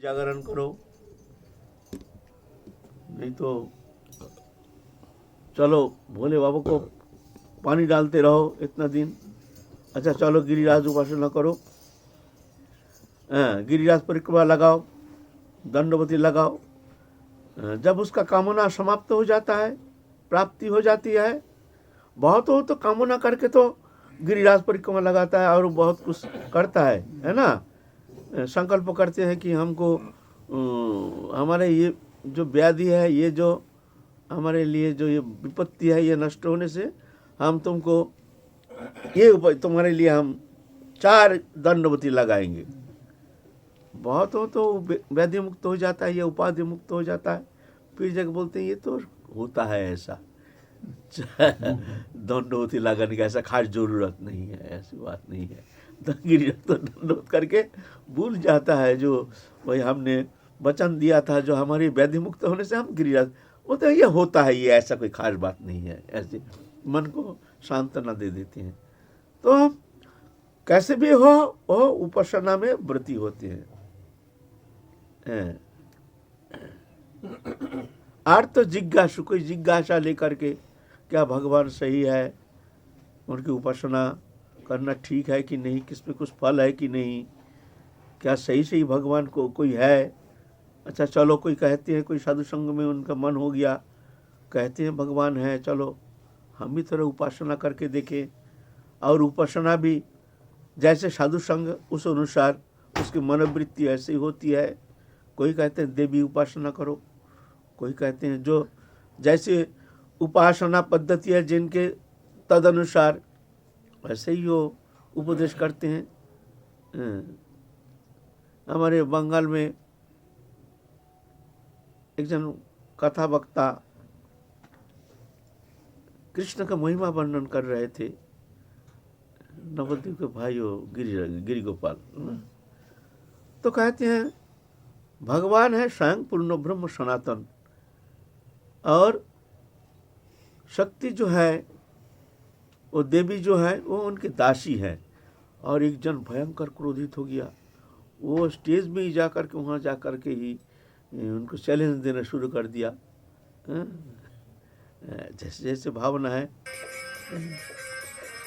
जागरण करो, नहीं तो चलो भोले बाबा को पानी डालते रहो इतना दिन। अच्छा चलो गिरिराज उपासना करो, गिरिराज परिक्रमा लगाओ, दंडवती लगाओ। जब उसका कामना समाप्त हो जाता है, प्राप्ति हो जाती है, बहुत हो तो कामना करके तो गिरिराज परिक्रमा लगाता है और बहुत कुछ करता है ना। संकल्प करते हैं कि हमको हमारे ये जो व्याधि है, ये जो हमारे लिए जो ये विपत्ति है, ये नष्ट होने से हम तुमको ये तुम्हारे लिए हम 4 दंडवती लगाएंगे। बहुत हो तो व्याधि मुक्त हो जाता है, ये उपाधि मुक्त हो जाता है। फिर जब बोलते हैं ये तो होता है ऐसा, दंडवती लगाने का ऐसा खास जरूरत नहीं है, ऐसी बात नहीं है। गिरिराज तो दंडवत करके भूल जाता है जो वही हमने वचन दिया था, जो हमारी व्याधि मुक्त होने से हम गिरिराज, वो तो ये होता है, ये ऐसा कोई खास बात नहीं है, ऐसे मन को सांत्वना दे देते हैं। तो कैसे भी हो उपासना में व्रती होते हैं। अर्थ जिज्ञासु, कोई जिज्ञासा लेकर के क्या भगवान सही है, उनकी उपासना करना ठीक है कि नहीं, किसमें कुछ फल है कि नहीं, क्या सही सही भगवान को कोई है। अच्छा चलो कोई कहते हैं, कोई साधु संग में उनका मन हो गया, कहते हैं भगवान है, चलो हम भी थोड़ा उपासना करके देखें। और उपासना भी जैसे साधु संग उस अनुसार उसकी मनोवृत्ति ऐसी होती है। कोई कहते हैं देवी उपासना करो, कोई कहते हैं जो जैसे उपासना पद्धति है जिनके तदनुसार वैसे ही वो उपदेश करते हैं। हमारे बंगाल में एक जन कथा वक्ता कृष्ण का महिमा वर्णन कर रहे थे, नवद्वीप के भाइयों गिरि गोपाल। तो कहते हैं भगवान है स्वयं पूर्ण ब्रह्म सनातन, और शक्ति जो है वो देवी जो है वो उनकी दासी है। और एक जन भयंकर क्रोधित हो गया, वो स्टेज में ही जा कर के वहाँ जा कर के ही उनको चैलेंज देना शुरू कर दिया। जैसे जैसे भावना है,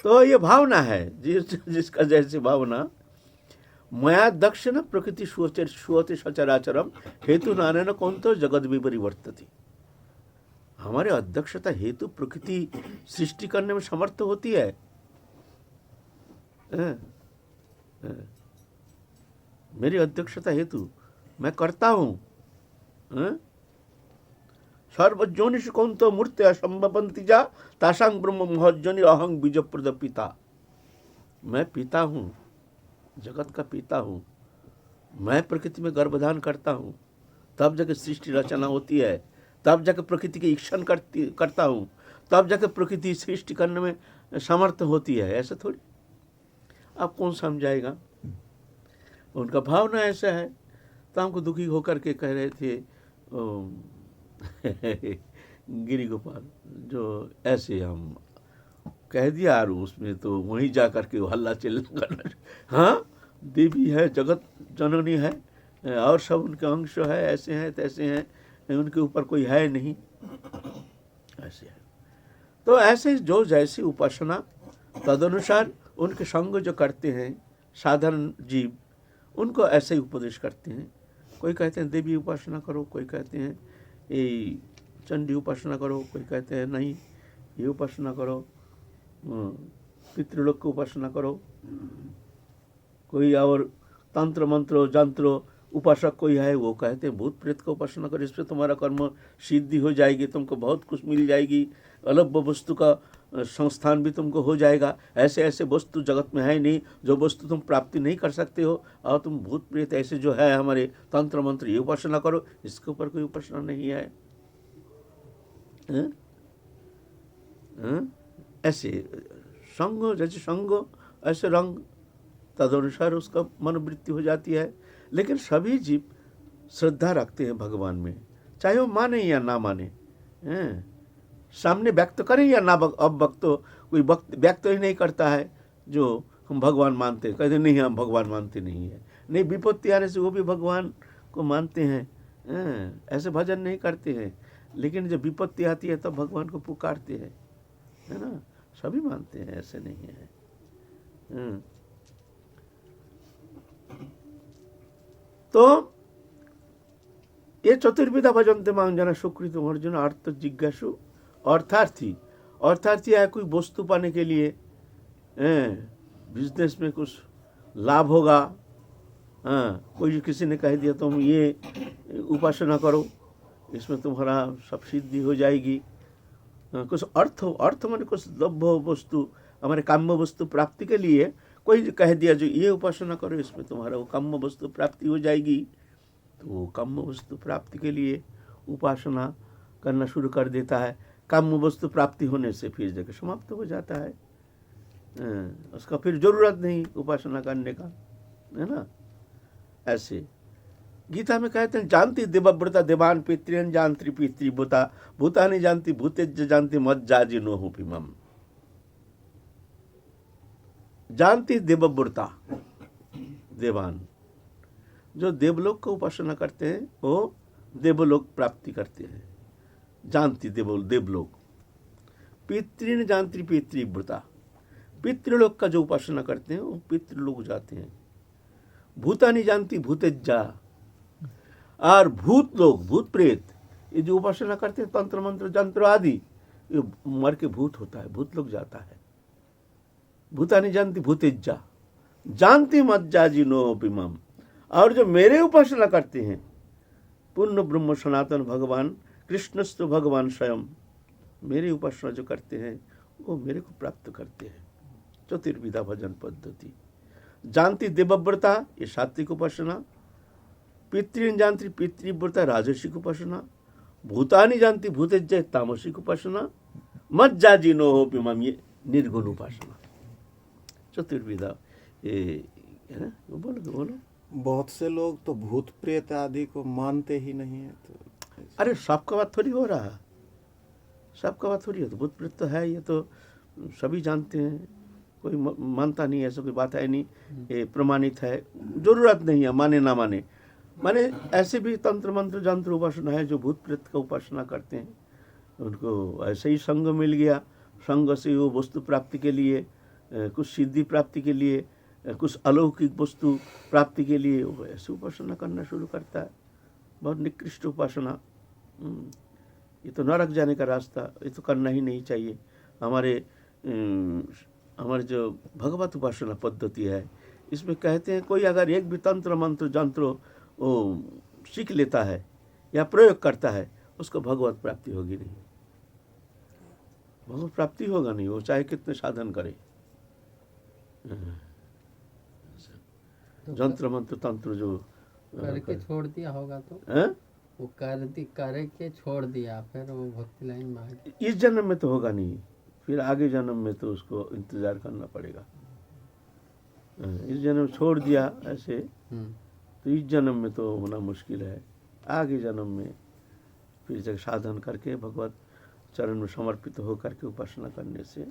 तो ये भावना है जिसका जैसे भावना। मया दक्ष न प्रकृति सुवते सचराचरम हेतु नानेन कौंतो जगत विपरिवर्तति। हमारे अध्यक्षता हेतु प्रकृति सृष्टि करने में समर्थ होती है। मेरी अध्यक्षता हेतु मैं करता हूँ। सर्वजोनिषु कौंतो मूर्ति असंभवन्ति जा तासांग ब्रह्म महज्जनि अहं बीजप्रद पिता। मैं पिता हूँ, जगत का पिता हूँ, मैं प्रकृति में गर्भधान करता हूँ, तब जाके सृष्टि रचना होती है, तब जाके प्रकृति की इच्छन करता हूँ, तब जाके प्रकृति सृष्टि करने में समर्थ होती है। ऐसा थोड़ी, आप कौन समझाएगा। उनका भावना ऐसा है। तो हमको दुखी होकर के कह रहे थे गिरि गोपाल, जो ऐसे हम कह दिया और उसमें तो वहीं जा कर के हल्ला चिल्ला, हाँ देवी है, जगत जननी है, और सब उनके अंश है, ऐसे हैं तैसे हैं, उनके ऊपर कोई है नहीं, ऐसे है। तो ऐसे जो जैसी उपासना तदनुसार उनके संग जो करते हैं साधारण जीव, उनको ऐसे ही उपदेश करते हैं। कोई कहते हैं देवी उपासना करो, कोई कहते हैं ये चंडी उपासना करो, कोई कहते हैं नहीं ये उपासना करो, पितृलोक की उपासना करो, कोई और तंत्र मंत्र जंत्र उपासक कोई है वो कहते हैं भूत प्रेत का उपासना करो, इससे तुम्हारा कर्म सिद्धि हो जाएगी, तुमको बहुत कुछ मिल जाएगी, अलग वस्तु का संस्थान भी तुमको हो जाएगा। ऐसे ऐसे वस्तु जगत में है नहीं जो वस्तु तुम प्राप्ति नहीं कर सकते हो, और तुम भूत प्रेत ऐसे जो है हमारे तंत्र मंत्र ये उपासना करो, इसके ऊपर कोई उपासना नहीं है। ऐसे संग जैसे संग ऐसे रंग तदनुसार उसका मनोवृत्ति हो जाती है। लेकिन सभी जीव श्रद्धा रखते हैं भगवान में, चाहे वो माने या ना माने, सामने व्यक्त करें या ना। अब वक्त तो कोई व्यक्त ही नहीं करता है जो हम भगवान मानते हैं, कहते नहीं हम भगवान मानते नहीं है। नहीं, विपत्ति आने से वो भी भगवान को मानते हैं, ऐसे भजन नहीं करते हैं, लेकिन जब विपत्ति आती है तब भगवान को पुकारते हैं, है ना। सभी मानते हैं, ऐसे नहीं है। तो ये चतुर्विधा भजन्ते मां जना सुकृतम अर्जुन अर्थ जिज्ञासु। अर्थार्थी, अर्थार्थी है कोई वस्तु पाने के लिए, बिजनेस में कुछ लाभ होगा, कोई किसी ने कह दिया तुम ये उपासना करो, इसमें तुम्हारा सब सिद्धि हो जाएगी, कुछ अर्थ माने कुछ लभ्य वस्तु, हमारे काम्य वस्तु प्राप्ति के लिए कोई कह दिया जो ये उपासना करो, इसमें तुम्हारा वो काम्य वस्तु प्राप्ति हो जाएगी, तो वो काम्य वस्तु प्राप्ति के लिए उपासना करना शुरू कर देता है। काम्य वस्तु प्राप्ति होने से फिर जगह समाप्त हो जाता है, उसका फिर जरूरत नहीं उपासना करने का, है ना। ऐसे गीता में कहते हैं जानती देवव्रता देवान पितृन जानती पितृभूता भूतानि जानती भूतेज जानती मज्जाजिनो हुपिमम। जानती देवव्रता देवान, जो देवलोक को उपासना करते हैं वो देवलोक प्राप्ति करते हैं, जानती देवलोक। पितृन जानती पितृव्रता, पितृलोक का जो उपासना करते हैं वो पितृलोक जाते हैं। भूतानि जानती भूतेज्जा, और भूत लोग भूत प्रेत ये जो उपासना करते हैं तंत्र मंत्र जंत्र आदि, ये मर के भूत होता है, भूत लोग जाता है। भूतानि जानती भूतेज्जा जानती मज्जाजिनो पिमम, और जो मेरे उपासना करते हैं पूर्ण ब्रह्म सनातन भगवान कृष्णस्तु भगवान स्वयं, मेरी उपासना जो करते हैं वो मेरे को प्राप्त करते हैं। चतुर्विधा भजन पद्धति। जानती देवव्रता ये सात्विक उपासना, पितृन जानती पितृव्रता राजसिक उपासना, भूतानि जानती भूतेज्य तामसिक उपासना, मज्जाजिनो हो पिमम ये निर्गुण उपासना। चतुर्विधा ये है ना। बोलो। बहुत से लोग तो भूत प्रेत आदि को मानते ही नहीं है, तो अरे सबका बात थोड़ी हो रहा है, सबका बात थोड़ी है। तो भूत प्रेत तो है, ये तो सभी जानते हैं, कोई मानता नहीं, ऐसा कोई बात है नहीं, ये प्रमाणित है, जरूरत नहीं है माने ना माने। माने ऐसे भी तंत्र मंत्र जंत्र उपासना है जो भूत प्रेत का उपासना करते हैं, उनको ऐसे ही संग मिल गया, संग से वो वस्तु प्राप्ति के लिए, कुछ सिद्धि प्राप्ति के लिए, कुछ अलौकिक वस्तु प्राप्ति के लिए वो ऐसे उपासना करना शुरू करता है। बहुत निकृष्ट उपासना, ये तो नरक जाने का रास्ता, ये तो करना ही नहीं चाहिए। हमारे जो भगवत उपासना पद्धति है इसमें कहते हैं कोई अगर एक भी तंत्र मंत्र जंत्र वो सीख लेता है या प्रयोग करता है उसको भगवत प्राप्ति होगी नहीं, भगवत प्राप्ति होगा नहीं, वो चाहे कितने साधन करे। जंत्र मंत्र तंत्र जो करके छोड़ दिया होगा तो वो करके छोड़ दिया, फिर वो भक्ति लाइन में इस जन्म में तो होगा नहीं, फिर आगे जन्म में तो उसको इंतजार करना पड़ेगा। इस जन्म छोड़ दिया ऐसे तो इस जन्म में तो होना मुश्किल है, आगे जन्म में फिर जब साधन करके भगवत चरण में समर्पित हो करके उपासना करने से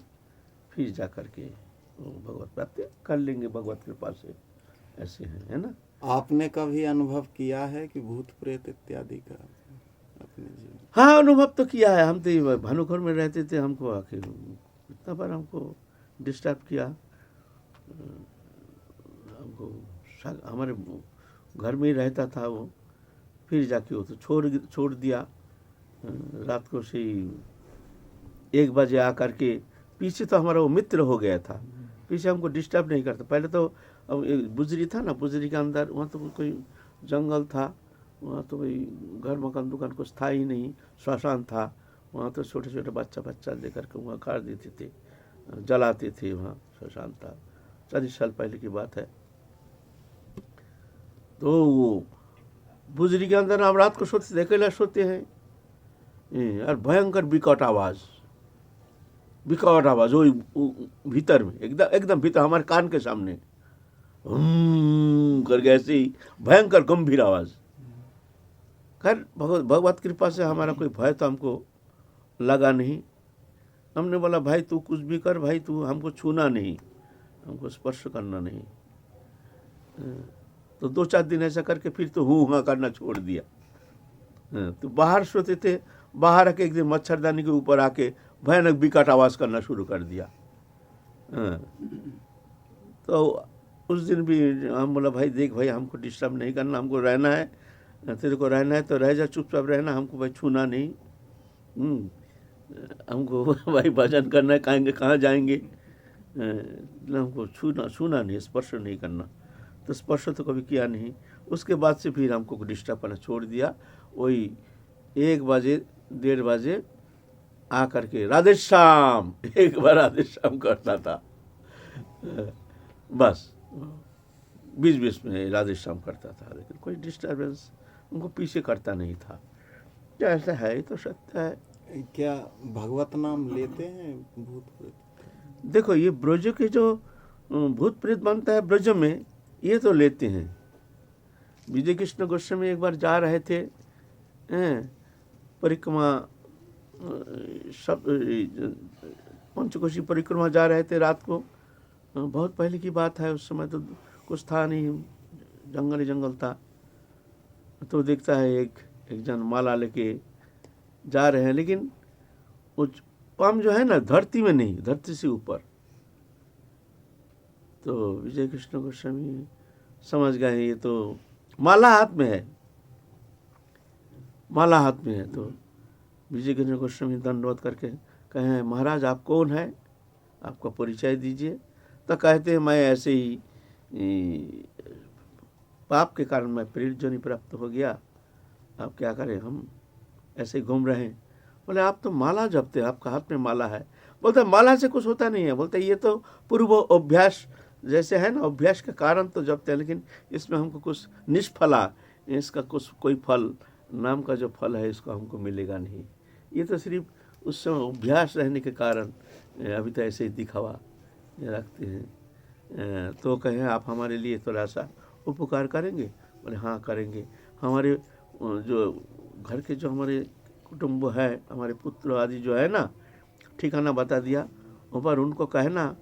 फिर जा करके भगवत प्राप्ति कर लेंगे भगवत कृपा से। ऐसे है ना। आपने कभी अनुभव किया है कि भूत प्रेत इत्यादि का अपने जीवन? हाँ, अनुभव तो किया है। हम तो भानुखर में रहते थे, हमको आखिर इतना बार हमको डिस्टर्ब किया, हमको हमारे घर में ही रहता था वो, फिर जाके वो तो छोड़ दिया। रात को से 1 बजे आकर के, पीछे तो हमारा वो मित्र हो गया था, पीछे हमको डिस्टर्ब नहीं करता। पहले तो अब बुजरी था ना, बुजरी के अंदर वहाँ तो कोई जंगल था, वहाँ तो कोई घर मकान दुकान कुछ था ही नहीं, श्मशान था। वहाँ तो छोटे छोटे बच्चा लेकर के वहाँ गाड़ देते थे, जलाते थे, वहाँ श्मशान था। 40 साल पहले की बात है। तो वो बुजरी के अंदर हम रात को सोते, अकेला सोते हैं, और भयंकर विकट आवाज़ वो भीतर में एकदम भीतर हमारे कान के सामने करके ऐसे ही भयंकर गंभीर आवाज़। खैर भगवत कृपा से हमारा कोई भय तो हमको लगा नहीं। हमने बोला भाई तू कुछ भी कर, भाई तू हमको छूना नहीं, हमको स्पर्श करना नहीं। तो 2-4 दिन ऐसा करके फिर तो हूँ हाँ करना छोड़ दिया। तो बाहर सोते थे, बाहर आके एक दिन मच्छरदानी के ऊपर आके भयानक विकट आवाज़ करना शुरू कर दिया। तो उस दिन भी हम बोला भाई देख भाई हमको डिस्टर्ब नहीं करना, हमको रहना है, तेरे को रहना है तो रह जा, चुपचाप रहना, हमको भाई छूना नहीं। हमको भाई भजन करना है, कहाँ जाएंगे, हमको छूना नहीं, स्पर्श नहीं करना। तो स्पर्श तो कभी किया नहीं। उसके बाद से फिर हमको डिस्टर्ब करना छोड़ दिया। वही 1 बजे 1:30 बजे आ करके राधे श्याम, एक बार राधे श्याम करता था, बस बीच में राधे श्याम करता था, लेकिन कोई डिस्टर्बेंस उनको पीछे करता नहीं था। क्या ऐसा है तो सत्य है। क्या भगवत नाम लेते हैं भूत प्रेत? देखो ये ब्रज के जो भूत प्रेत बनता है ब्रज में, ये तो लेते हैं। विजय कृष्ण गोस्वामी एक बार जा रहे थे परिक्रमा, सब पंचकोशी परिक्रमा जा रहे थे रात को, बहुत पहले की बात है, उस समय तो कुछ था नहीं, जंगल ही जंगल था। तो देखता है एक जन माला लेके जा रहे हैं, लेकिन वो पाम जो है ना धरती में नहीं, धरती से ऊपर। तो विजय कृष्ण गोस्वामी समझ गए ये तो माला हाथ में है, माला हाथ में है। तो विजय कृष्ण गोस्वामी दंडवत करके कहे महाराज आप कौन है, आपका परिचय दीजिए। तो कहते हैं मैं ऐसे ही पाप के कारण मैं प्रेत जोनि प्राप्त हो गया, आप क्या करें, हम ऐसे घूम रहे हैं। बोले आप तो माला जपते, आपका हाथ में माला है। बोलते माला से कुछ होता नहीं है, बोलते ये तो पूर्व अभ्यास जैसे है ना, अभ्यास के कारण तो जपते हैं, लेकिन इसमें हमको कुछ निष्फला, इसका कुछ कोई फल नाम का जो फल है इसको हमको मिलेगा नहीं। ये तो सिर्फ उस समय अभ्यास रहने के कारण अभी तो ऐसे ही दिखावा रखते हैं। तो कहें आप हमारे लिए थोड़ा सा उपकार करेंगे। बोले हाँ करेंगे। हमारे जो घर के जो हमारे कुटुंब है, हमारे पुत्र आदि जो है ना, ठिकाना बता दिया। ऊपर उनको कहना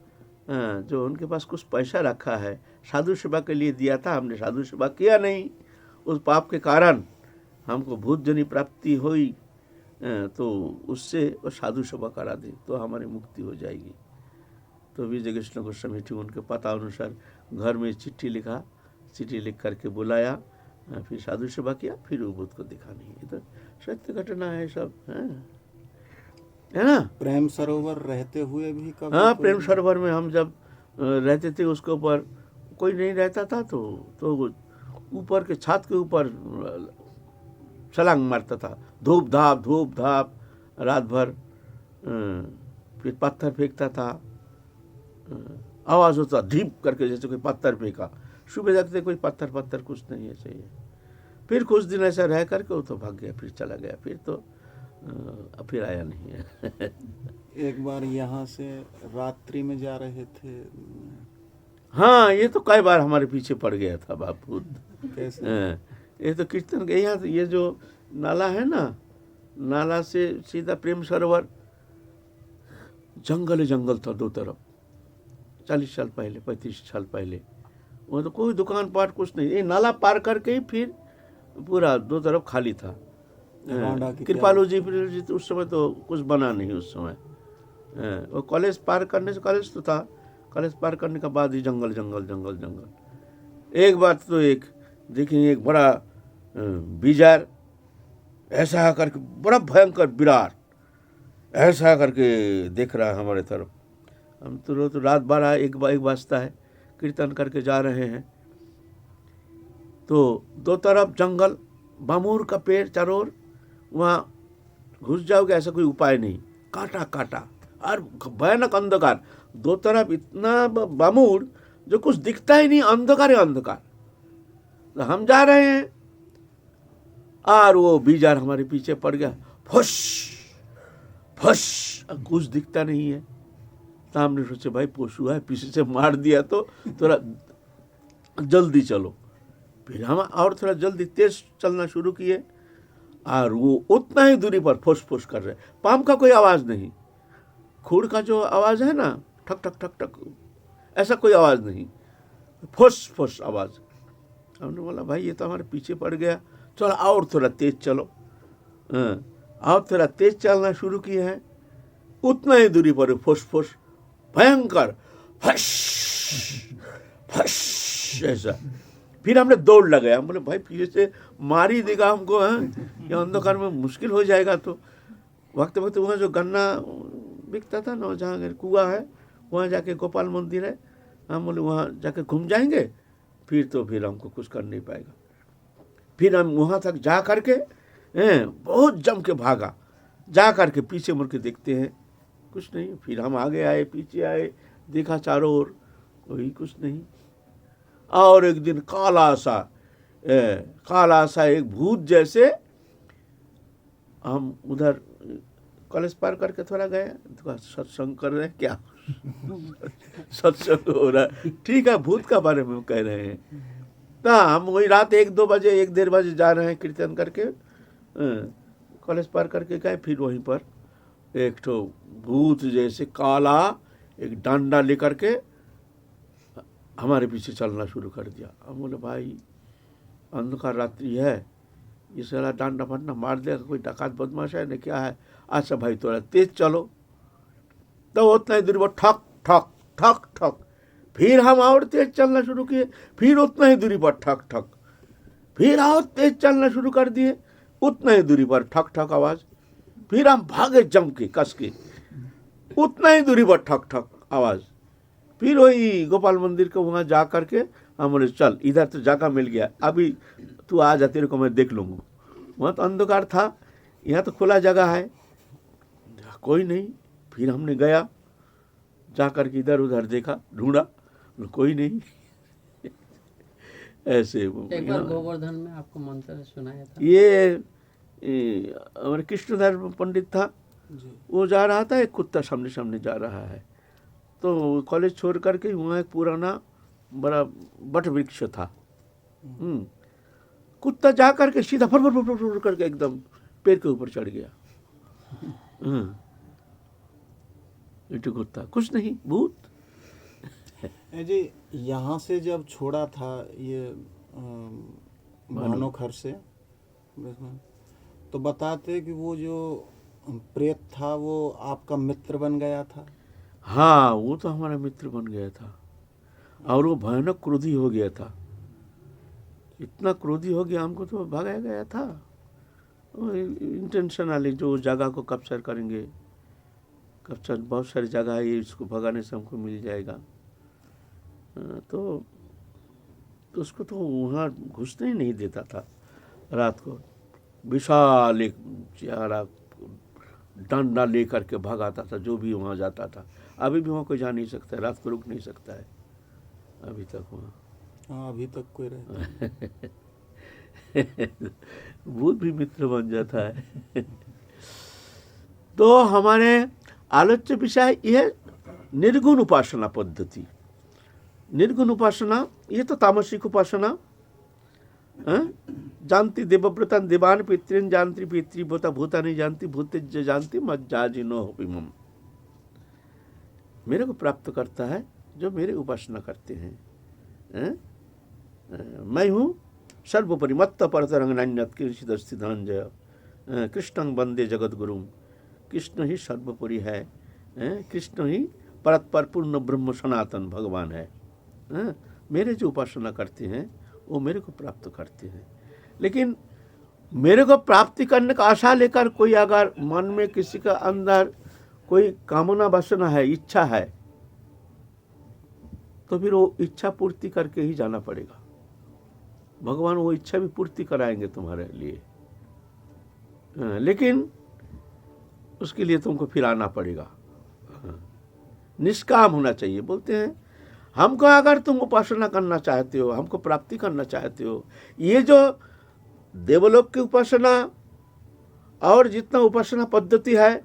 जो उनके पास कुछ पैसा रखा है साधु सेवा के लिए दिया था, हमने साधु सेवा किया नहीं, उस पाप के कारण हमको भूत जोनि प्राप्ति हुई, तो उससे वो साधु सेवा करा दे तो हमारी मुक्ति हो जाएगी। तो विजय कृष्ण गोस्वामी ठीक उनके पता अनुसार घर में चिट्ठी लिखा, चिट्ठी लिख करके बुलाया, फिर साधु सेवा किया, फिर वो भूत को दिखा नहीं। ये तो सत्य घटना है सब, है ना। प्रेम सरोवर रहते हुए भी कभी? हाँ, प्रेम सरोवर में हम जब रहते थे उसके ऊपर कोई नहीं रहता था, तो ऊपर के छत के ऊपर छलांग मारता था, धूप धाप रात भर। फिर पत्थर फेंकता था, आवाज़ होता धीप करके जैसे कोई पत्थर फेंका। सुबह जाते थे कोई पत्थर कुछ नहीं, ऐसे ही। फिर कुछ दिन ऐसा रह करके वो तो भाग गया, फिर चला गया, फिर तो फिर आया नहीं है। एक बार यहाँ से रात्रि में जा रहे थे। हाँ, ये तो कई बार हमारे पीछे पड़ गया था बापू। कैसे? ये तो कीर्तन के यहाँ ये जो नाला है ना, नाला से सीधा प्रेम सरोवर, जंगल था दो तरफ। 40 साल पहले, 35 साल पहले वो तो कोई दुकान पाट कुछ नहीं, ये नाला पार करके ही फिर पूरा दो तरफ खाली था। कृपालू जी तो उस समय तो कुछ बना नहीं उस समय। वो कॉलेज पार करने से, कॉलेज तो था, कॉलेज पार करने के बाद ही जंगल। एक बात तो देखिए एक बड़ा बीजार ऐसा करके, बड़ा भयंकर विराट ऐसा करके देख रहा है हमारे तरफ। हम तो रात 12-1 बजता है, कीर्तन करके जा रहे हैं, तो दो तरफ जंगल, बामूर का पेड़ चारों ओर, वहाँ घुस जाओगे ऐसा कोई उपाय नहीं, काटा और भयानक अंधकार, दो तरफ इतना बामूर जो कुछ दिखता ही नहीं, अंधकार है अंधकार। तो हम जा रहे हैं और वो बीजार हमारे पीछे पड़ गया, फुस, कुछ दिखता नहीं है। तो हमने सोचे भाई पोसू है, पीछे से मार दिया तो थोड़ा जल्दी चलो। फिर हम और थोड़ा जल्दी तेज चलना शुरू किए, और वो उतना ही दूरी पर फुस कर रहे, पाम का कोई आवाज़ नहीं, खूड़ का जो आवाज़ है ना, ठक ठक ठक ठक, ऐसा कोई आवाज़ नहीं, फुस आवाज़। हमने बोला भाई ये तो हमारे पीछे पड़ गया, चलो और थोड़ा तेज चलो। और थोड़ा तेज चलना शुरू किए हैं, उतना ही दूरी पर फुस भयंकर फश फश ऐसा। फिर हमने दौड़ लगाया, हम बोले भाई पीछे से मार ही देगा हमको, ये अंधकार में मुश्किल हो जाएगा। तो वक्त वहाँ जो गन्ना बिकता था ना, जहाँ कुआं है वहाँ जाके गोपाल मंदिर है, हम बोले वहाँ जाके घूम जाएंगे, फिर हमको कुछ कर नहीं पाएगा। फिर हम वहाँ तक जा करके बहुत जम के भागा, जा करके पीछे मुड़ के देखते हैं कुछ नहीं। फिर हम आगे आए, पीछे आए, देखा चारों ओर वही कुछ नहीं। और एक दिन काला सा एक भूत जैसे, हम उधर कॉलेज पार करके थोड़ा गए, तो सत्संग कर रहे हैं क्या सत्संग हो रहा है, ठीक है, भूत का बारे में कह रहे हैं। तो हम वही रात 1-2 बजे 1-1:30 बजे जा रहे हैं कीर्तन करके, कॉलेज पार करके गए। फिर वहीं पर एक तो भूत जैसे काला एक डंडा लेकर के हमारे पीछे चलना शुरू कर दिया। हम बोले भाई अंधकार रात्रि है, ये साला डंडा फंडा मार देगा, कोई डाकात बदमाश है न क्या है, अच्छा भाई थोड़ा तेज चलो। तो उतना ही दूरी पर ठक ठक ठक ठक, फिर हम और तेज चलना शुरू किए, फिर उतना ही दूरी पर ठक ठक, फिर और तेज चलना शुरू कर दिए, उतना ही दूरी पर ठक ठक आवाज। फिर हम भागे जम के कस के, उतना ही दूरी पर ठक ठक आवाज। फिर वही गोपाल मंदिर के वहाँ जा करके हम बोले चल इधर तो जगह मिल गया, अभी तू आ जा, तेरे को मैं देख लूँगा। वहाँ तो अंधकार था, यहाँ तो खुला जगह है, कोई नहीं। फिर हमने गया, जा करके इधर उधर देखा, ढूंढा, कोई नहीं। ऐसे एक बार गोवर्धन में आपको मंत्र सुनाया था, ये हमारे कृष्णधर पंडित था, वो जा रहा था, एक कुत्ता सामने सामने जा रहा है, तो कॉलेज छोड़ करके वहाँ एक पुराना बड़ा बट वृक्ष था। कुत्ता जा करके सीधा फर फर फर फर करके एकदम पेड़ के ऊपर चढ़ गया। इटू कुत्ता, कुछ नहीं, भूत। जी यहाँ से जब छोड़ा था ये भानोखर से, तो बताते कि वो जो प्रेत था वो आपका मित्र बन गया था। हाँ, वो तो हमारा मित्र बन गया था, और वो भयानक क्रोधी हो गया था, इतना क्रोधी हो गया हमको तो भगाया गया था। इंटेंशनली जो जगह को कैप्चर करेंगे, कैप्चर बहुत सारी जगह है, ये इसको भगाने से हमको मिल जाएगा, तो उसको तो वहाँ घुसने ही नहीं देता था। रात को विशाल एक चारा डंडा लेकर के भगाता था जो भी वहाँ जाता था। अभी भी वहाँ कोई जा नहीं सकता है, रात को रुक नहीं सकता है अभी तक वहाँ। हाँ, अभी तक कोई रहता है। भूत भी मित्र बन जाता है। तो हमारे आलोच्य विषय यह निर्गुण उपासना पद्धति। निर्गुण उपासना ये तो तामसिक उपासना, जानती देवव्रतन देवान पितृन जानती पितृभूता भूतानि जानती भूतिज जानती मज्जाजिनो विमम। मेरे को प्राप्त करता है जो मेरे उपासना करते हैं। मैं हूँ सर्वोपरि मत्त परतरंग नान्यत किंचित् अस्ति धनंजय, कृष्णं वंदे जगत गुरुम। कृष्ण ही सर्वोपरि है, कृष्ण ही परतपर पूर्ण ब्रह्म सनातन भगवान है। मेरे जो उपासना करते हैं वो मेरे को प्राप्त करते हैं। लेकिन मेरे को प्राप्ति करने का आशा लेकर कोई अगर मन में किसी का अंदर कोई कामना वासना है, इच्छा है, तो फिर वो इच्छा पूर्ति करके ही जाना पड़ेगा। भगवान वो इच्छा भी पूर्ति कराएंगे तुम्हारे लिए, लेकिन उसके लिए तुमको फिर आना पड़ेगा। निष्काम होना चाहिए। बोलते हैं हमको अगर तुम उपासना करना चाहते हो, हमको प्राप्ति करना चाहते हो, ये जो देवलोक की उपासना और जितना उपासना पद्धति है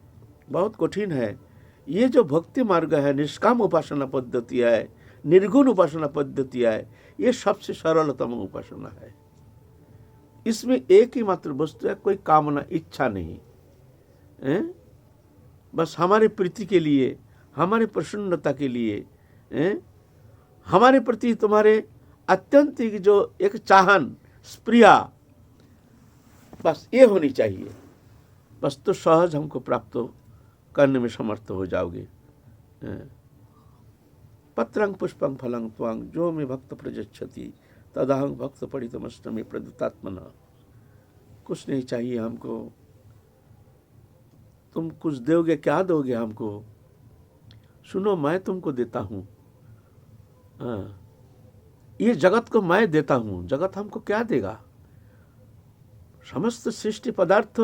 बहुत कठिन है। ये जो भक्ति मार्ग है, निष्काम उपासना पद्धति है, निर्गुण उपासना पद्धति है, ये सबसे सरलतम उपासना है। इसमें एक ही मात्र वस्तु है, कोई कामना इच्छा नहीं है। बस हमारे प्रीति के लिए, हमारे प्रसन्नता के लिए, हमारे प्रति तुम्हारे अत्यंतिक जो एक चाहन, स्प्रिया, बस ये होनी चाहिए। बस तो सहज हमको प्राप्त करने में समर्थ हो जाओगे। पत्रं पुष्पं फलं त्वां जो मे भक्त प्रजच्छति तदाहं भक्त पठितमष्टमी प्रदत्तात्मना। कुछ नहीं चाहिए हमको। तुम कुछ दोगे, क्या दोगे हमको? सुनो, मैं तुमको देता हूँ। ये जगत को मैं देता हूँ। जगत हमको क्या देगा? समस्त सृष्टि पदार्थ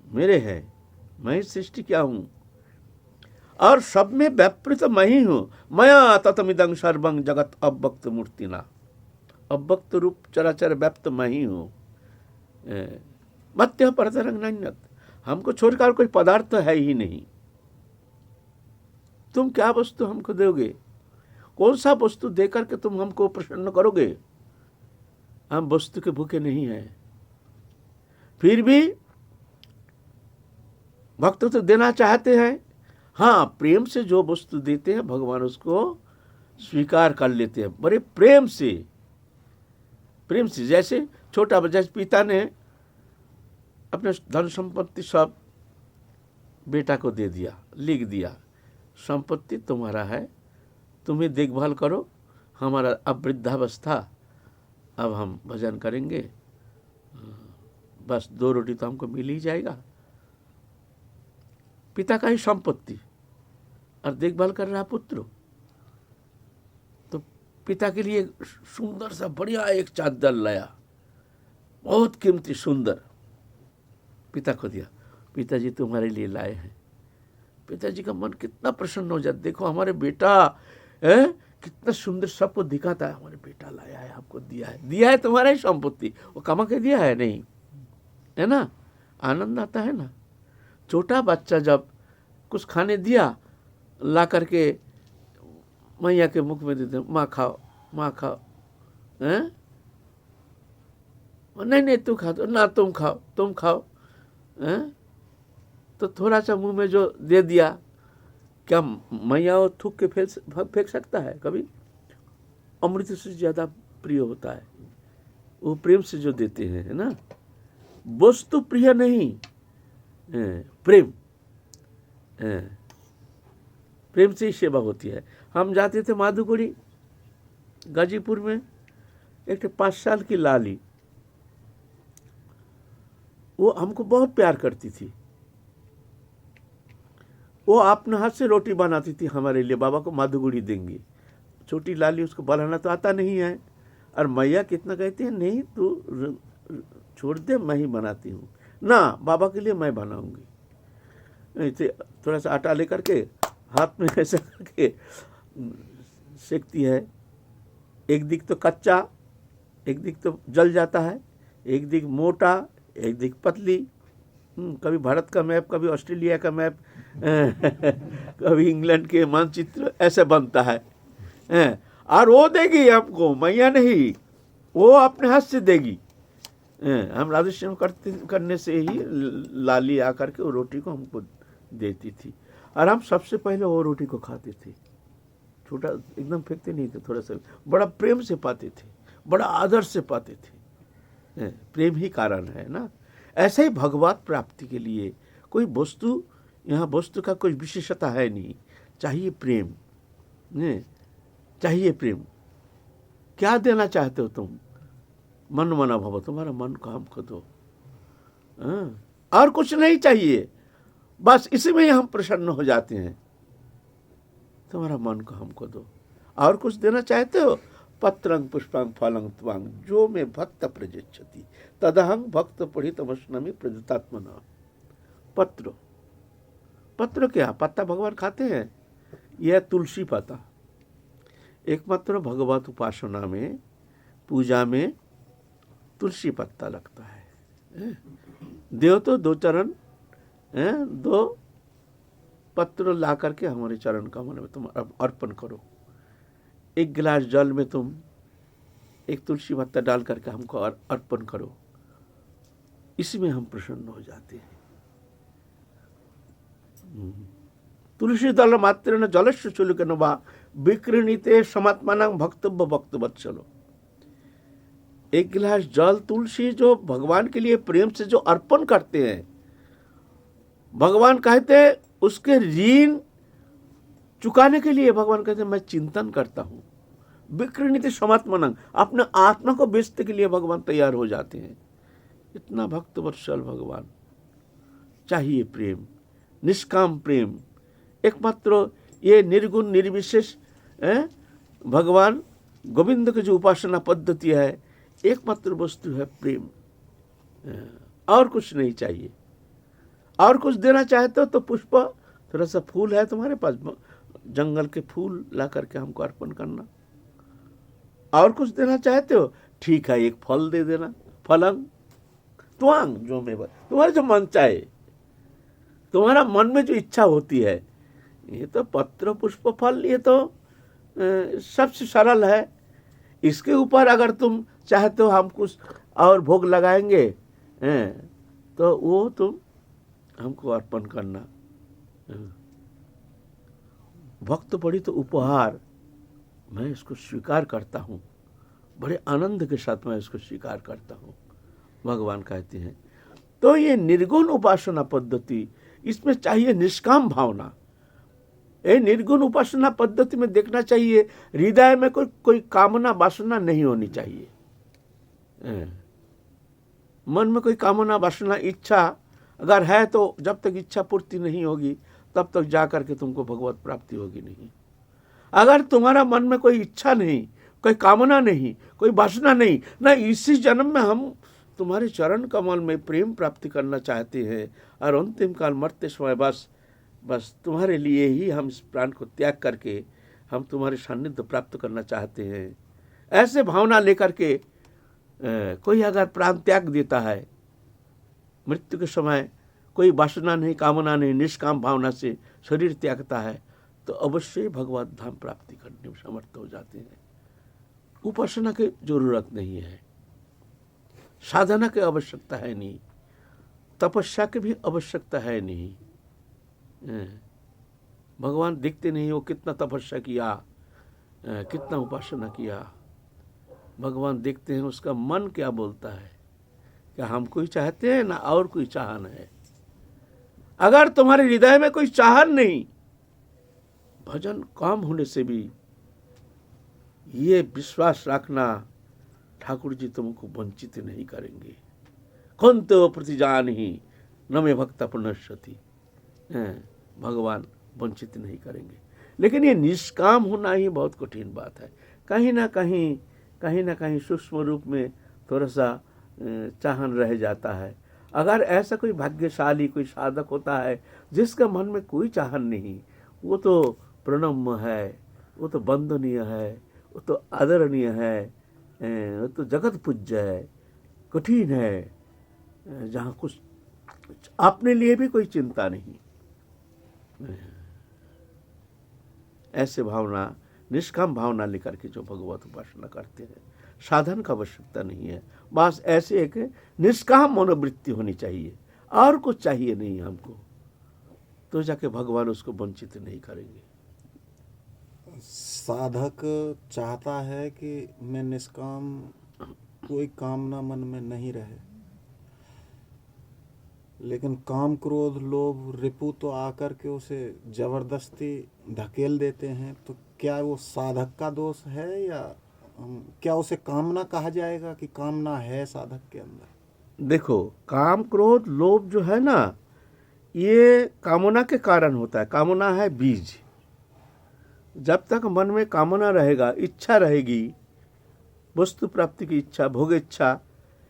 मेरे हैं, मैं ही सृष्टि क्या हूँ, और सब में व्यापृत मैं ही हूँ। मया ततमिदं सर्वं जगत अव्यक्त मूर्तिना। अव्यक्त रूप चराचर व्याप्त मैं ही हूँ। मत्य परतरं नान्यत्। हमको छोड़कर कोई पदार्थ है ही नहीं। तुम क्या वस्तु हमको दोगे? कौन सा वस्तु देकर के तुम हमको प्रसन्न करोगे? हम वस्तु के भूखे नहीं हैं। फिर भी भक्त तो देना चाहते हैं। हाँ, प्रेम से जो वस्तु देते हैं भगवान उसको स्वीकार कर लेते हैं, बड़े प्रेम से। प्रेम से, जैसे छोटा जैसे पिता ने अपने धन संपत्ति सब बेटा को दे दिया, लिख दिया, संपत्ति तुम्हारा है, तुम्हें देखभाल करो, हमारा अब वृद्धावस्था, अब हम भजन करेंगे, बस 2 रोटी तो हमको मिल ही जाएगा। पिता का ही संपत्ति और देखभाल कर रहा पुत्र। तो पिता के लिए सुंदर सा बढ़िया एक चादर लाया, बहुत कीमती सुंदर, पिता को दिया। पिताजी तुम्हारे लिए लाए हैं। पिताजी का मन कितना प्रसन्न हो जाता, देखो हमारे बेटा है, कितना सुंदर सबको दिखाता है, हमारे बेटा लाया है, आपको दिया है। दिया है तुम्हारा ही संपत्ति, वो कमा के दिया है नहीं, है ना? आनंद आता है ना। छोटा बच्चा जब कुछ खाने दिया, ला करके मैया के मुख में देते, माँ खाओ, माँ खाओ, हैं? नहीं तू खा दो ना, तुम खाओ, तुम खाओ, हैं? तो थोड़ा सा मुंह में जो दे दिया, क्या मैया वो थूक के फेंक सकता है कभी? अमृत से ज्यादा प्रिय होता है वो प्रेम से जो देते हैं, है ना? वस्तु प्रिय नहीं, प्रेम, प्रेम से ही सेवा होती है। हम जाते थे माधुकुड़ी गाजीपुर में, एक 5 साल की लाली, वो हमको बहुत प्यार करती थी। वो अपने हाथ से रोटी बनाती थी हमारे लिए, बाबा को माधुकुड़ी देंगी। छोटी लाली, उसको बनाना तो आता नहीं है, और मैया कितना कहती है, नहीं तू छोड़ दे, मैं ही बनाती हूँ ना, बाबा के लिए मैं बनाऊंगी। थोड़ा सा आटा लेकर के हाथ में ऐसे करके सेकती है। एक दिक तो कच्चा, एक दिक तो जल जाता है, एक दिक मोटा, एक दिक पतली। कभी भारत का मैप, कभी ऑस्ट्रेलिया का मैप, कभी इंग्लैंड के मानचित्र, ऐसे बनता है। और वो देगी हमको, मैया नहीं, वो अपने हाथ से देगी। हम राधेश्याम करने से ही लाली आकर के वो रोटी को हमको देती थी, और हम सबसे पहले वो रोटी को खाते थे। छोटा एकदम फेंकते नहीं थे, थोड़ा सा बड़ा प्रेम से पाते थे, बड़ा आदर से पाते थे। प्रेम ही कारण है ना। ऐसे ही भगवत प्राप्ति के लिए कोई वस्तु, यहाँ वस्तु का कोई विशेषता है नहीं, चाहिए प्रेम, चाहिए प्रेम। क्या देना चाहते हो तुम? मन मना भव, तुम्हारा मन को हमको दो, और कुछ नहीं चाहिए, बस इसी में ही हम प्रसन्न हो जाते हैं। तुम्हारा मन को हमको दो, और कुछ देना चाहते हो? पत्रं पुष्पं फलं त्वां जो मे भक्त प्रजच्छति तदहं भक्त पठितमस्मि प्रदत्तात्मना। पत्र, पत्र क्या? पत्ता भगवान खाते हैं? यह तुलसी पत्ता। एकमात्र भगवत उपासना में, पूजा में तुलसी पत्ता लगता है। देव तो 2 चरण, 2 पत्र ला करके हमारे चरण कमल में तुम अर्पण करो। 1 गिलास जल में तुम 1 तुलसी पत्ता डाल करके हमको अर्पण करो। इसी में हम प्रसन्न हो जाते हैं। तुलसी दल मात्र न जलस्य चुलकन वा विकृणीते समात्मानं भक्तव्य भक्त वत्सलो। एक गिलास जल तुलसी जो भगवान के लिए प्रेम से जो अर्पण करते हैं, भगवान कहते हैं उसके ऋण चुकाने के लिए भगवान कहते हैं मैं चिंतन करता हूं। विकृणित समात्मनंग, अपने आत्मा को बेचने के लिए भगवान तैयार हो जाते हैं। इतना भक्त वत्सल भगवान। चाहिए प्रेम, निष्काम प्रेम। एकमात्र ये निर्गुण निर्विशेष भगवान गोविंद की जो उपासना पद्धति है, एकमात्र वस्तु है प्रेम। और कुछ नहीं चाहिए। और कुछ देना चाहते हो तो पुष्प, थोड़ा सा फूल है तुम्हारे पास, जंगल के फूल ला करके हमको अर्पण करना। और कुछ देना चाहते हो, ठीक है, एक फल दे देना, फलंग त्वांग, जो में तुम्हारे जो मन चाहे, तुम्हारा मन में जो इच्छा होती है। ये तो पत्र पुष्प फल, ये तो सबसे सरल है। इसके ऊपर अगर तुम चाहते हो हम कुछ और भोग लगाएंगे तो वो तुम हमको अर्पण करना। भक्त पड़ी तो उपहार मैं इसको स्वीकार करता हूँ, बड़े आनंद के साथ मैं इसको स्वीकार करता हूँ, भगवान कहते हैं। तो ये निर्गुण उपासना पद्धति, इसमें चाहिए निष्काम भावना। ये निर्गुण उपासना पद्धति में देखना चाहिए हृदय में कोई कामना वासना नहीं होनी चाहिए। मन में कोई कामना वासना इच्छा अगर है तो जब तक इच्छा पूर्ति नहीं होगी तब तक जा करके तुमको भगवत प्राप्ति होगी नहीं। अगर तुम्हारा मन में कोई इच्छा नहीं, कोई कामना नहीं, कोई वासना नहीं, ना इसी जन्म में हम तुम्हारे चरण कमल में प्रेम प्राप्ति करना चाहते हैं और अंतिम काल मरते समय बस तुम्हारे लिए ही हम इस प्राण को त्याग करके हम तुम्हारे सान्निध्य प्राप्त करना चाहते हैं, ऐसे भावना लेकर के कोई अगर प्राण त्याग देता है मृत्यु के समय, कोई वासना नहीं, कामना नहीं, निष्काम भावना से शरीर त्यागता है, तो अवश्य भगवत धाम प्राप्ति करने में समर्थ हो जाते हैं। उपासना की जरूरत नहीं है, साधना की आवश्यकता है नहीं, तपस्या की भी आवश्यकता है नहीं। भगवान देखते नहीं वो कितना तपस्या किया, कितना उपासना किया। भगवान देखते हैं उसका मन क्या बोलता है, क्या हम कोई चाहते हैं ना और कोई चाहन है। अगर तुम्हारे हृदय में कोई चाहन नहीं, भजन काम होने से भी ये विश्वास रखना ठाकुर जी तुमको वंचित नहीं करेंगे। कौन तो प्रतिजान ही न में भक्त पुनश्यति, भगवान वंचित नहीं करेंगे। लेकिन ये निष्काम होना ही बहुत कठिन बात है। कहीं ना कहीं सूक्ष्म रूप में थोड़ा सा चाहन रह जाता है। अगर ऐसा कोई भाग्यशाली कोई साधक होता है जिसका मन में कोई चाहन नहीं, वो तो प्रणम्य है, वो तो वंदनीय है, वो तो आदरणीय है, वो तो जगत पूज्य है। कठिन है जहाँ कुछ अपने लिए भी कोई चिंता नहीं। ऐसे भावना, निष्काम भावना लेकर के जो भगवत उपासना करते हैं, साधन का आवश्यकता नहीं है। बस ऐसे एक निष्काम मनोवृत्ति होनी चाहिए, और कुछ चाहिए नहीं हमको, तो जाके भगवान उसको वंचित नहीं करेंगे। साधक चाहता है कि मैं निष्काम, कोई कामना मन में नहीं रहे, लेकिन काम क्रोध लोभ रिपु तो आकर के उसे जबरदस्ती धकेल देते हैं। तो क्या वो साधक का दोष है या क्या उसे कामना कहा जाएगा कि कामना है साधक के अंदर? देखो, काम क्रोध लोभ जो है ना, ये कामना के कारण होता है। कामना है बीज। जब तक मन में कामना रहेगा, इच्छा रहेगी, वस्तु प्राप्ति की इच्छा, भोग इच्छा,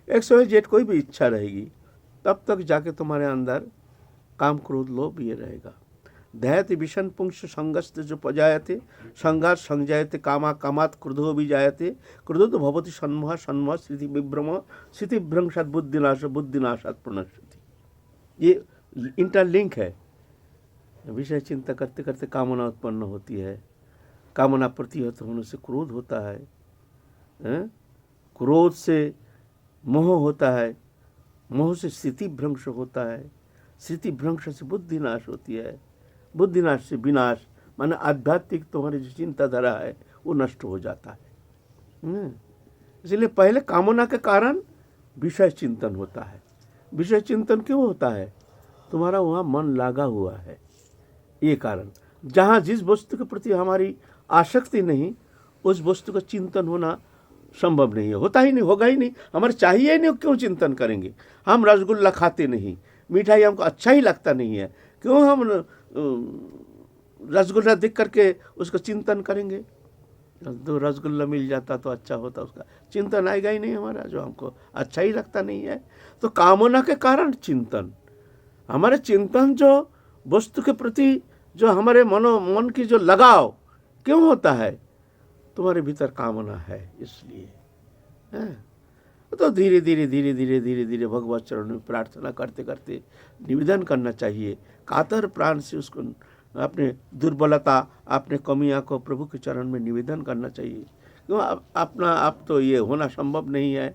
XYZ कोई भी इच्छा रहेगी, तब तक जाके तुम्हारे अंदर काम क्रोध लोभ ये रहेगा। दैत्य विषण पुंस संगस्त जो पजायते संगात संजायते कामा कामात क्रोधो भी जायते क्रोधो तो भवति सन्मोह सन्मोह स्थिति विभ्रम स्थिति भ्रंशात बुद्धिनाश बुद्धिनाशात प्रणश्यति। ये इंटरलिंक है। विषय चिंता करते करते कामना उत्पन्न होती है, कामना प्रतिहत होने से क्रोध होता है, क्रोध से मोह होता है, मोह से स्थिति भ्रंश होता है, स्थिति भ्रंश से बुद्धि नाश होती है, बुद्धि नाश से विनाश, माने आध्यात्मिक तुम्हारी जो चिंताधारा है वो नष्ट हो जाता है। इसलिए पहले कामना के कारण विषय चिंतन होता है। विषय चिंतन क्यों होता है? तुम्हारा वहाँ मन लगा हुआ है, ये कारण। जहाँ जिस वस्तु के प्रति हमारी आसक्ति नहीं, उस वस्तु का चिंतन होना संभव नहीं है, होता ही नहीं, होगा ही नहीं। हमारे चाहिए ही नहीं, क्यों चिंतन करेंगे? हम रसगुल्ला खाते नहीं, मिठाई हमको अच्छा ही लगता नहीं है, क्यों हम रसगुल्ला देख करके उसका चिंतन करेंगे? तो रसगुल्ला मिल जाता तो अच्छा होता, उसका चिंतन आएगा ही नहीं हमारा, जो हमको अच्छा ही लगता नहीं है। तो कामना के कारण चिंतन, हमारे चिंतन जो वस्तु के प्रति जो हमारे मन की जो लगाव क्यों होता है? तुम्हारे भीतर कामना है, इसलिए है। तो धीरे धीरे धीरे धीरे धीरे धीरे भगवत चरण में प्रार्थना करते करते निवेदन करना चाहिए, कातर प्राण से उसको अपने दुर्बलता, अपने कमियां को प्रभु के चरण में निवेदन करना चाहिए। क्यों अपना आप तो ये होना संभव नहीं है।